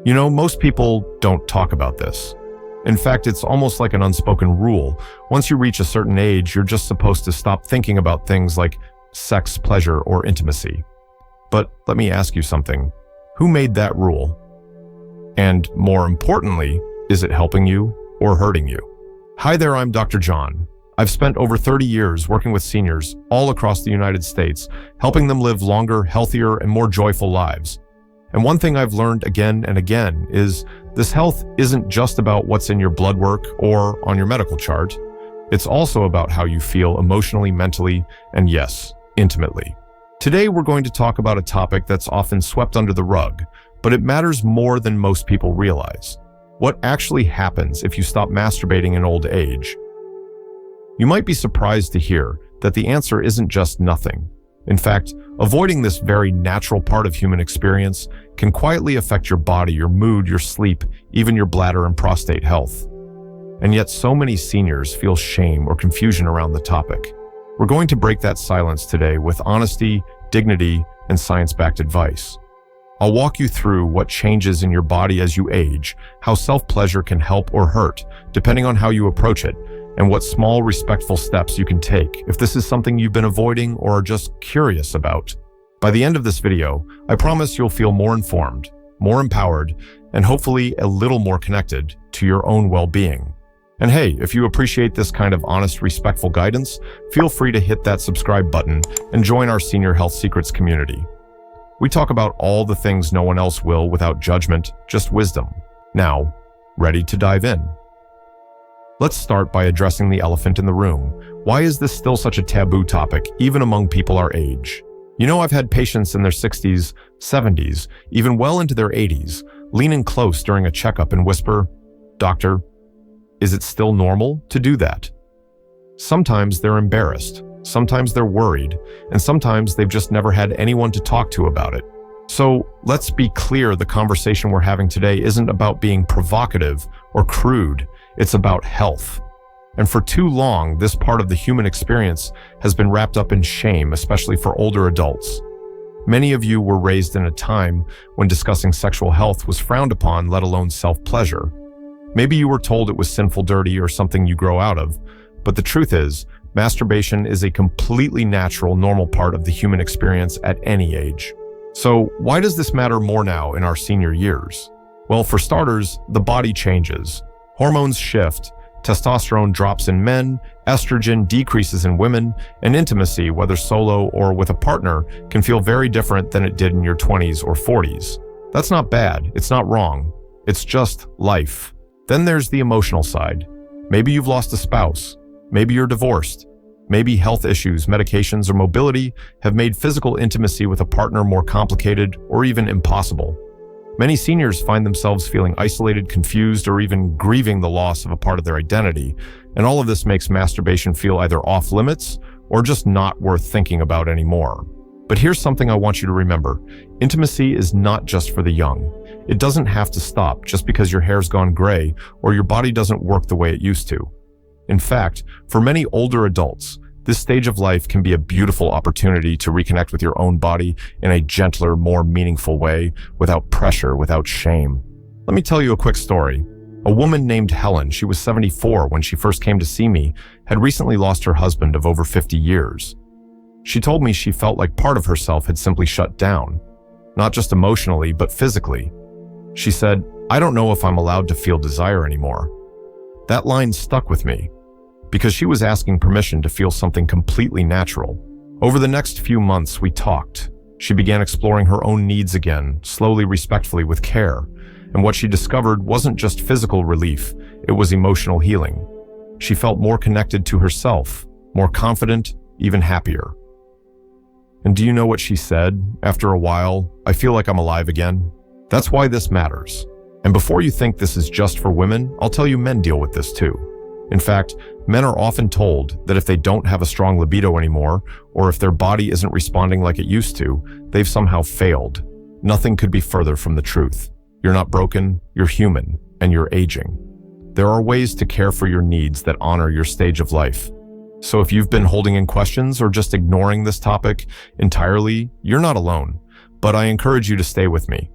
You know, most people don't talk about this. In fact, it's almost like an unspoken rule. Once you reach a certain age, you're just supposed to stop thinking about things like sex, pleasure, or intimacy. But let me ask you something. Who made that rule? And more importantly, is it helping you or hurting you? Hi there, I'm Dr. John. I've spent over 30 years working with seniors all across the United States, helping them live longer, healthier, and more joyful lives. And one thing I've learned again and again is this health isn't just about what's in your blood work or on your medical chart. It's also about how you feel emotionally, mentally, and yes, intimately. Today, we're going to talk about a topic that's often swept under the rug, but it matters more than most people realize. What actually happens if you stop masturbating in old age? You might be surprised to hear that the answer isn't just nothing. In fact, avoiding this very natural part of human experience can quietly affect your body, your mood, your sleep, even your bladder and prostate health. And yet so many seniors feel shame or confusion around the topic. We're going to break that silence today with honesty, dignity, and science-backed advice. I'll walk you through what changes in your body as you age, how self-pleasure can help or hurt, depending on how you approach it, and what small, respectful steps you can take if this is something you've been avoiding or are just curious about. By the end of this video, I promise you'll feel more informed, more empowered, and hopefully a little more connected to your own well-being. And hey, if you appreciate this kind of honest, respectful guidance, feel free to hit that subscribe button and join our Senior Health Secrets community. We talk about all the things no one else will without judgment, just wisdom. Now, ready to dive in? Let's start by addressing the elephant in the room. Why is this still such a taboo topic, even among people our age? You know, I've had patients in their 60s, 70s, even well into their 80s, lean in close during a checkup and whisper, "Doctor, is it still normal to do that?" Sometimes they're embarrassed, sometimes they're worried, and sometimes they've just never had anyone to talk to about it. So let's be clear, the conversation we're having today isn't about being provocative or crude. It's about health. And for too long, this part of the human experience has been wrapped up in shame, especially for older adults. Many of you were raised in a time when discussing sexual health was frowned upon, let alone self-pleasure. Maybe you were told it was sinful, dirty, or something you grow out of. But the truth is, masturbation is a completely natural, normal part of the human experience at any age. So why does this matter more now in our senior years? Well, for starters, the body changes. Hormones shift, testosterone drops in men, estrogen decreases in women, and intimacy, whether solo or with a partner, can feel very different than it did in your 20s or 40s. That's not bad, it's not wrong, it's just life. Then there's the emotional side. Maybe you've lost a spouse, maybe you're divorced, maybe health issues, medications, or mobility have made physical intimacy with a partner more complicated or even impossible. Many seniors find themselves feeling isolated, confused, or even grieving the loss of a part of their identity, and all of this makes masturbation feel either off limits or just not worth thinking about anymore. But here's something I want you to remember. Intimacy is not just for the young. It doesn't have to stop just because your hair's gone gray or your body doesn't work the way it used to. In fact, for many older adults, this stage of life can be a beautiful opportunity to reconnect with your own body in a gentler, more meaningful way, without pressure, without shame. Let me tell you a quick story. A woman named Helen, she was 74 when she first came to see me, had recently lost her husband of over 50 years. She told me she felt like part of herself had simply shut down, not just emotionally, but physically. She said, "I don't know if I'm allowed to feel desire anymore." That line stuck with me, because she was asking permission to feel something completely natural. Over the next few months, we talked. She began exploring her own needs again, slowly, respectfully, with care. And what she discovered wasn't just physical relief, it was emotional healing. She felt more connected to herself, more confident, even happier. And do you know what she said? After a while, "I feel like I'm alive again." That's why this matters. And before you think this is just for women, I'll tell you men deal with this too. In fact, men are often told that if they don't have a strong libido anymore, or if their body isn't responding like it used to, they've somehow failed. Nothing could be further from the truth. You're not broken, you're human, and you're aging. There are ways to care for your needs that honor your stage of life. So if you've been holding in questions or just ignoring this topic entirely, you're not alone. But I encourage you to stay with me.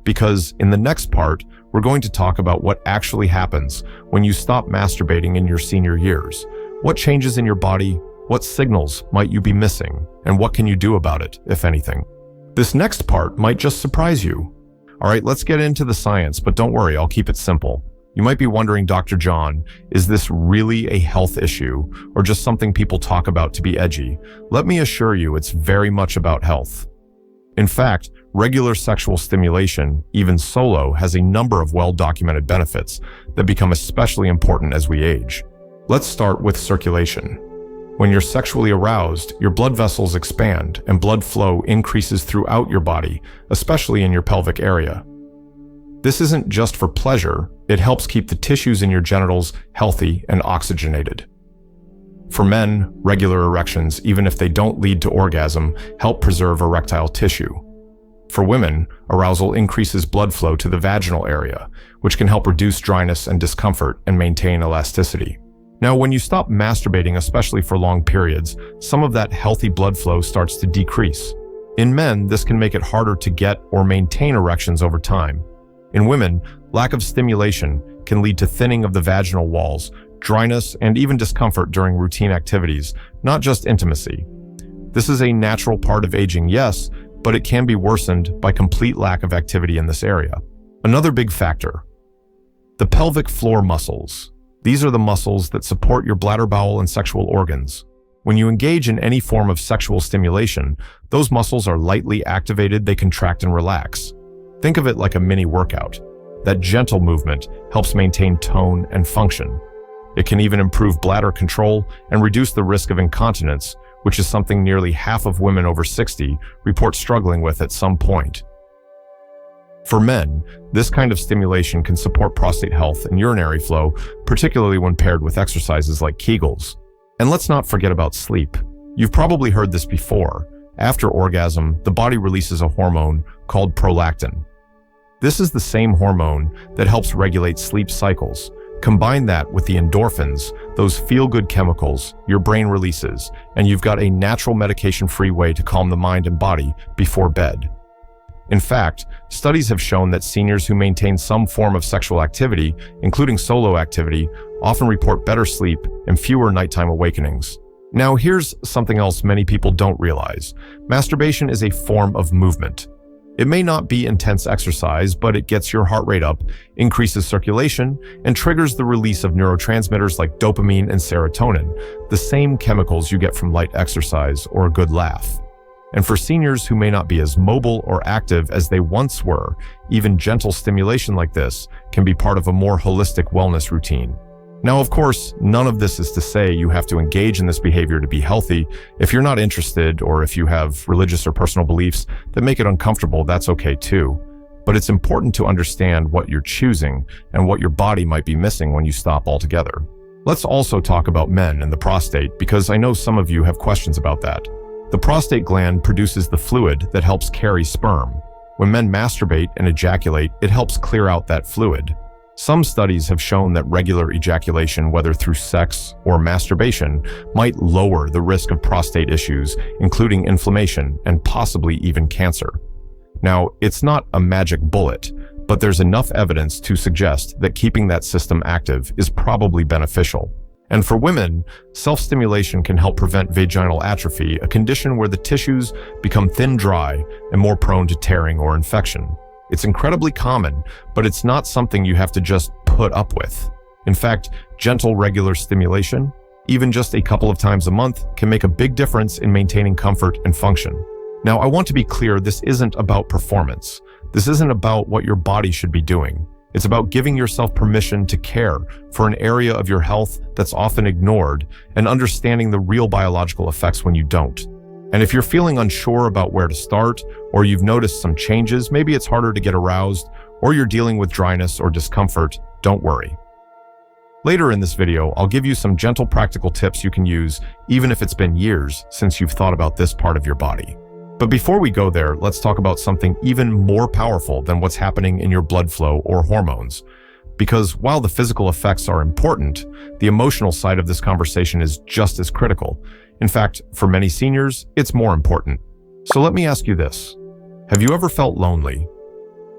because in the next part, we're going to talk about what actually happens when you stop masturbating in your senior years. What changes in your body? What signals might you be missing? And what can you do about it, if anything? This next part might just surprise you. All right, let's get into the science, but don't worry, I'll keep it simple. You might be wondering, Dr. John, is this really a health issue or just something people talk about to be edgy? Let me assure you, it's very much about health. In fact, regular sexual stimulation, even solo, has a number of well-documented benefits that become especially important as we age. Let's start with circulation. When you're sexually aroused, your blood vessels expand and blood flow increases throughout your body, especially in your pelvic area. This isn't just for pleasure, it helps keep the tissues in your genitals healthy and oxygenated. For men, regular erections, even if they don't lead to orgasm, help preserve erectile tissue. For women, arousal increases blood flow to the vaginal area, which can help reduce dryness and discomfort and maintain elasticity. Now, when you stop masturbating, especially for long periods, some of that healthy blood flow starts to decrease. In men, this can make it harder to get or maintain erections over time. In women, lack of stimulation can lead to thinning of the vaginal walls, dryness, and even discomfort during routine activities, not just intimacy. This is a natural part of aging, yes, but it can be worsened by complete lack of activity in this area. Another big factor: the pelvic floor muscles. These are the muscles that support your bladder, bowel, and sexual organs. When you engage in any form of sexual stimulation, those muscles are lightly activated, they contract and relax. Think of it like a mini workout. That gentle movement helps maintain tone and function. It can even improve bladder control and reduce the risk of incontinence, which is something nearly half of women over 60 report struggling with at some point. For men, this kind of stimulation can support prostate health and urinary flow, particularly when paired with exercises like Kegels. And let's not forget about sleep. You've probably heard this before. After orgasm, the body releases a hormone called prolactin. This is the same hormone that helps regulate sleep cycles. Combine that with the endorphins, those feel-good chemicals your brain releases, and you've got a natural medication-free way to calm the mind and body before bed. In fact, studies have shown that seniors who maintain some form of sexual activity, including solo activity, often report better sleep and fewer nighttime awakenings. Now, here's something else many people don't realize. Masturbation is a form of movement. It may not be intense exercise, but it gets your heart rate up, increases circulation, and triggers the release of neurotransmitters like dopamine and serotonin, the same chemicals you get from light exercise or a good laugh. And for seniors who may not be as mobile or active as they once were, even gentle stimulation like this can be part of a more holistic wellness routine. Now, of course, none of this is to say you have to engage in this behavior to be healthy. If you're not interested, or if you have religious or personal beliefs that make it uncomfortable, that's okay too. But it's important to understand what you're choosing and what your body might be missing when you stop altogether. Let's also talk about men and the prostate, because I know some of you have questions about that. The prostate gland produces the fluid that helps carry sperm. When men masturbate and ejaculate, it helps clear out that fluid. Some studies have shown that regular ejaculation, whether through sex or masturbation, might lower the risk of prostate issues, including inflammation and possibly even cancer. Now, it's not a magic bullet, but there's enough evidence to suggest that keeping that system active is probably beneficial. And for women, self-stimulation can help prevent vaginal atrophy, a condition where the tissues become thin, dry, and more prone to tearing or infection. It's incredibly common, but it's not something you have to just put up with. In fact, gentle, regular stimulation, even just a couple of times a month, can make a big difference in maintaining comfort and function. Now, I want to be clear, this isn't about performance. This isn't about what your body should be doing. It's about giving yourself permission to care for an area of your health that's often ignored and understanding the real biological effects when you don't. And if you're feeling unsure about where to start, or you've noticed some changes, maybe it's harder to get aroused, or you're dealing with dryness or discomfort, don't worry. Later in this video, I'll give you some gentle practical tips you can use, even if it's been years since you've thought about this part of your body. But before we go there, let's talk about something even more powerful than what's happening in your blood flow or hormones. Because while the physical effects are important, the emotional side of this conversation is just as critical. In fact, for many seniors, it's more important. So let me ask you this. Have you ever felt lonely?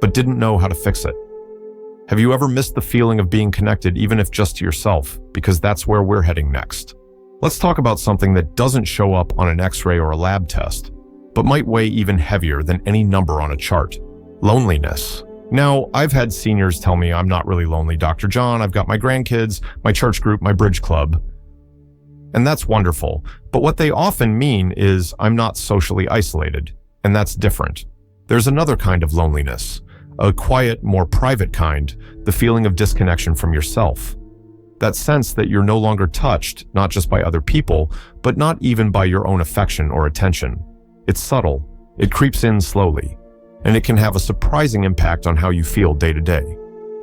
but didn't know how to fix it? Have you ever missed the feeling of being connected, even if just to yourself? Because that's where we're heading next. Let's talk about something that doesn't show up on an X-ray or a lab test, but might weigh even heavier than any number on a chart: loneliness. Now, I've had seniors tell me I'm not really lonely, Dr. John. I've got my grandkids, my church group, my bridge club. And that's wonderful. But what they often mean is I'm not socially isolated, and that's different. There's another kind of loneliness, a quiet, more private kind, the feeling of disconnection from yourself. That sense that you're no longer touched, not just by other people, but not even by your own affection or attention. It's subtle, it creeps in slowly, and it can have a surprising impact on how you feel day to day.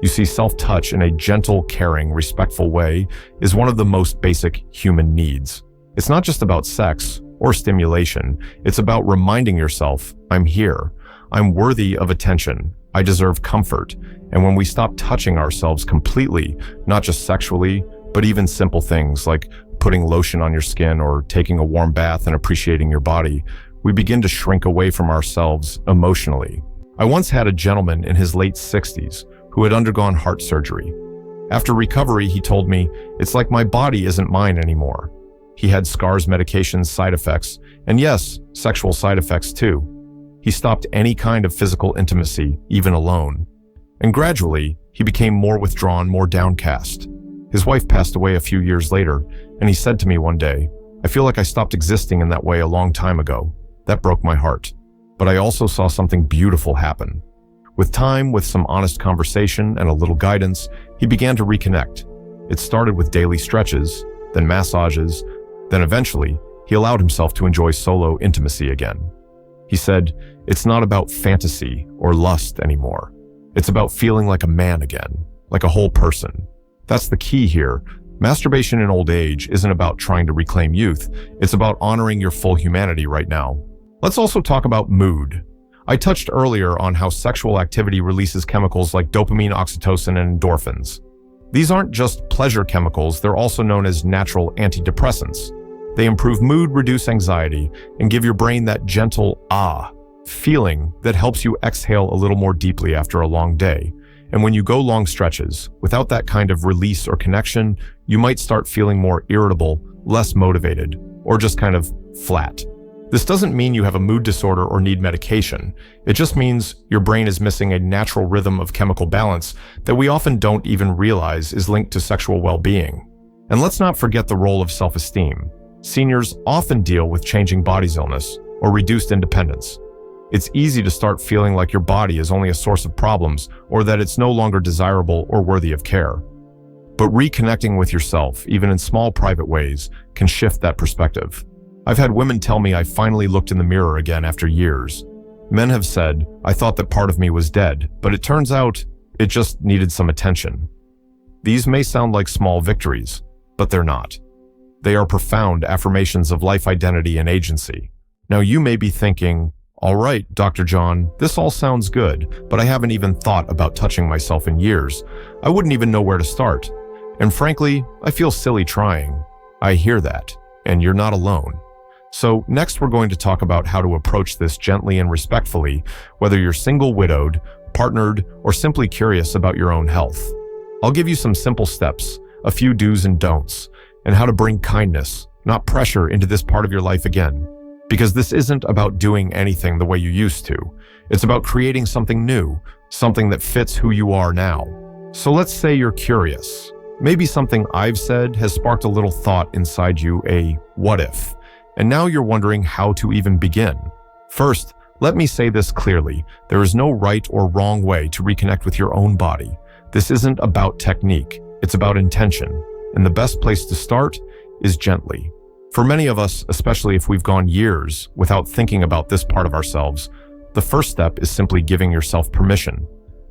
You see, self-touch in a gentle, caring, respectful way is one of the most basic human needs. It's not just about sex or stimulation, it's about reminding yourself, I'm here, I'm worthy of attention, I deserve comfort. And when we stop touching ourselves completely, not just sexually, but even simple things like putting lotion on your skin or taking a warm bath and appreciating your body, we begin to shrink away from ourselves emotionally. I once had a gentleman in his late 60s who had undergone heart surgery. After recovery, he told me, it's like my body isn't mine anymore. He had scars, medications, side effects, and yes, sexual side effects too. He stopped any kind of physical intimacy, even alone. And gradually, he became more withdrawn, more downcast. His wife passed away a few years later, and he said to me one day, I feel like I stopped existing in that way a long time ago. That broke my heart. But I also saw something beautiful happen. With time, with some honest conversation and a little guidance, he began to reconnect. It started with daily stretches, then massages, then eventually, he allowed himself to enjoy solo intimacy again. He said, it's not about fantasy or lust anymore. It's about feeling like a man again, like a whole person. That's the key here. Masturbation in old age isn't about trying to reclaim youth. It's about honoring your full humanity right now. Let's also talk about mood. I touched earlier on how sexual activity releases chemicals like dopamine, oxytocin, and endorphins. These aren't just pleasure chemicals, they're also known as natural antidepressants. They improve mood, reduce anxiety, and give your brain that gentle feeling that helps you exhale a little more deeply after a long day. And when you go long stretches, without that kind of release or connection, you might start feeling more irritable, less motivated, or just kind of flat. This doesn't mean you have a mood disorder or need medication. It just means your brain is missing a natural rhythm of chemical balance that we often don't even realize is linked to sexual well-being. And let's not forget the role of self-esteem. Seniors often deal with changing body's illness or reduced independence. It's easy to start feeling like your body is only a source of problems or that it's no longer desirable or worthy of care. But reconnecting with yourself, even in small private ways, can shift that perspective. I've had women tell me I finally looked in the mirror again after years. Men have said, I thought that part of me was dead, but it turns out it just needed some attention. These may sound like small victories, but they're not. They are profound affirmations of life identity and agency. Now you may be thinking, all right, Dr. John, this all sounds good, but I haven't even thought about touching myself in years. I wouldn't even know where to start. And frankly, I feel silly trying. I hear that, and you're not alone. So next we're going to talk about how to approach this gently and respectfully, whether you're single, widowed, partnered, or simply curious about your own health. I'll give you some simple steps, a few do's and don'ts, and how to bring kindness, not pressure, into this part of your life again. Because this isn't about doing anything the way you used to. It's about creating something new, something that fits who you are now. So let's say you're curious. Maybe something I've said has sparked a little thought inside you, a what if? And now you're wondering how to even begin. First, let me say this clearly. There is no right or wrong way to reconnect with your own body. This isn't about technique. It's about intention. And the best place to start is gently. For many of us, especially if we've gone years without thinking about this part of ourselves, the first step is simply giving yourself permission.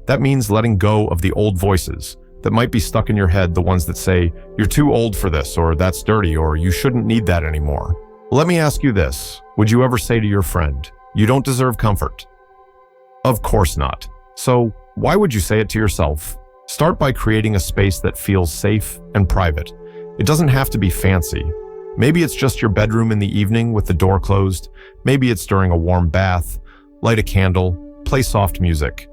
That means letting go of the old voices that might be stuck in your head, the ones that say, you're too old for this, or that's dirty, or you shouldn't need that anymore. Let me ask you this. Would you ever say to your friend, you don't deserve comfort? Of course not. So why would you say it to yourself? Start by creating a space that feels safe and private. It doesn't have to be fancy. Maybe it's just your bedroom in the evening with the door closed. Maybe it's during a warm bath. Light a candle, play soft music.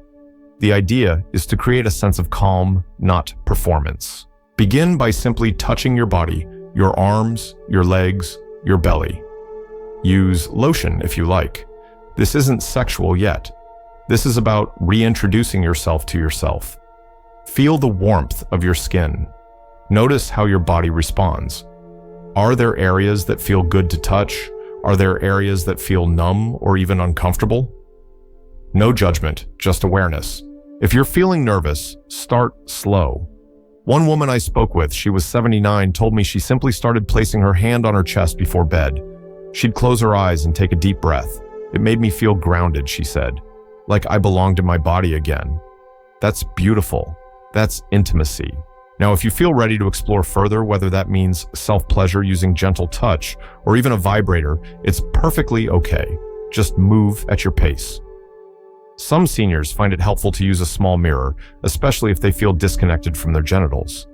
The idea is to create a sense of calm, not performance. Begin by simply touching your body, your arms, your legs, your belly. Use lotion if you like. This isn't sexual yet. This is about reintroducing yourself to yourself. Feel the warmth of your skin. Notice how your body responds. Are there areas that feel good to touch? Are there areas that feel numb or even uncomfortable? No judgment, just awareness. If you're feeling nervous, start slow. One woman I spoke with, she was 79, told me she simply started placing her hand on her chest before bed. She'd close her eyes and take a deep breath. It made me feel grounded, she said, like I belonged in my body again. That's beautiful. That's intimacy. Now, if you feel ready to explore further, whether that means self-pleasure using gentle touch or even a vibrator, it's perfectly okay. Just move at your pace. Some seniors find it helpful to use a small mirror, especially if they feel disconnected from their genitals.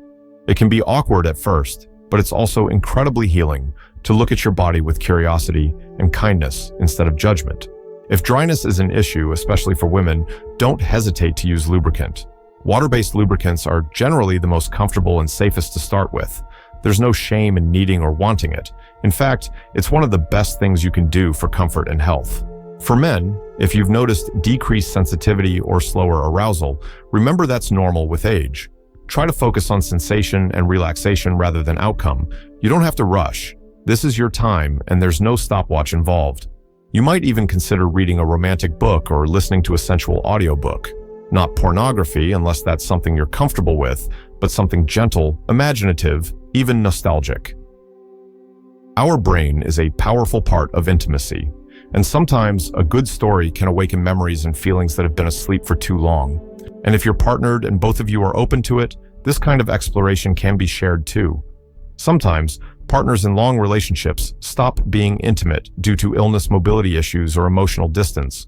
It can be awkward at first, but it's also incredibly healing to look at your body with curiosity and kindness instead of judgment. If dryness is an issue, especially for women, don't hesitate to use lubricant. Water-based lubricants are generally the most comfortable and safest to start with. There's no shame in needing or wanting it. In fact, it's one of the best things you can do for comfort and health. For men, if you've noticed decreased sensitivity or slower arousal, remember that's normal with age. Try to focus on sensation and relaxation rather than outcome. You don't have to rush. This is your time, and there's no stopwatch involved. You might even consider reading a romantic book or listening to a sensual audiobook. Not pornography, unless that's something you're comfortable with, but something gentle, imaginative, even nostalgic. Our brain is a powerful part of intimacy. And sometimes a good story can awaken memories and feelings that have been asleep for too long. And if you're partnered and both of you are open to it, this kind of exploration can be shared too. Sometimes, partners in long relationships stop being intimate due to illness, mobility issues, or emotional distance.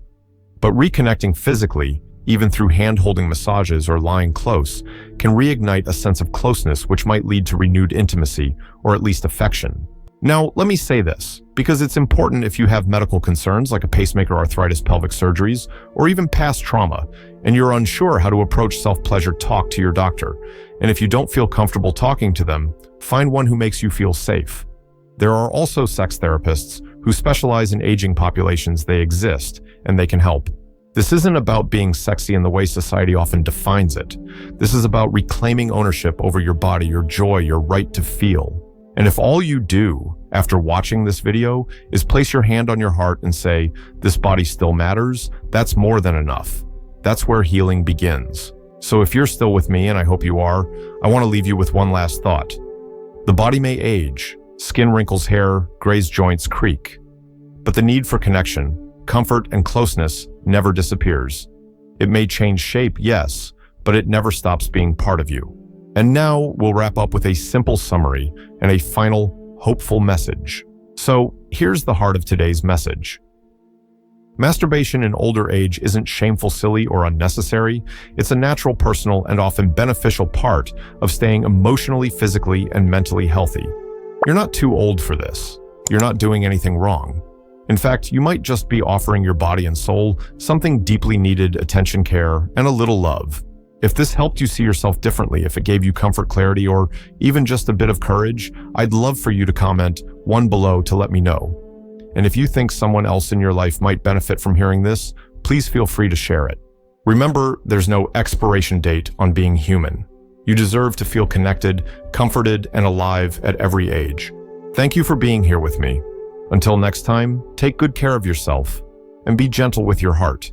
But reconnecting physically, even through hand-holding massages or lying close, can reignite a sense of closeness which might lead to renewed intimacy, or at least affection. Now, let me say this, because it's important if you have medical concerns like a pacemaker, arthritis, pelvic surgeries, or even past trauma, and you're unsure how to approach self-pleasure, talk to your doctor. And if you don't feel comfortable talking to them, find one who makes you feel safe. There are also sex therapists who specialize in aging populations. They exist, and they can help. This isn't about being sexy in the way society often defines it. This is about reclaiming ownership over your body, your joy, your right to feel. And if all you do after watching this video is place your hand on your heart and say, "This body still matters," that's more than enough. That's where healing begins. So if you're still with me, and I hope you are, I want to leave you with one last thought. The body may age, skin wrinkles, hair, grazed joints creak, but the need for connection, comfort, and closeness never disappears. It may change shape, yes, but it never stops being part of you. And now we'll wrap up with a simple summary and a final, hopeful message. So here's the heart of today's message. Masturbation in older age isn't shameful, silly, or unnecessary. It's a natural, personal, and often beneficial part of staying emotionally, physically, and mentally healthy. You're not too old for this. You're not doing anything wrong. In fact, you might just be offering your body and soul something deeply needed: attention, care, and a little love. If this helped you see yourself differently, if it gave you comfort, clarity, or even just a bit of courage, I'd love for you to comment one below to let me know. And if you think someone else in your life might benefit from hearing this, please feel free to share it. Remember, there's no expiration date on being human. You deserve to feel connected, comforted, and alive at every age. Thank you for being here with me. Until next time, take good care of yourself and be gentle with your heart.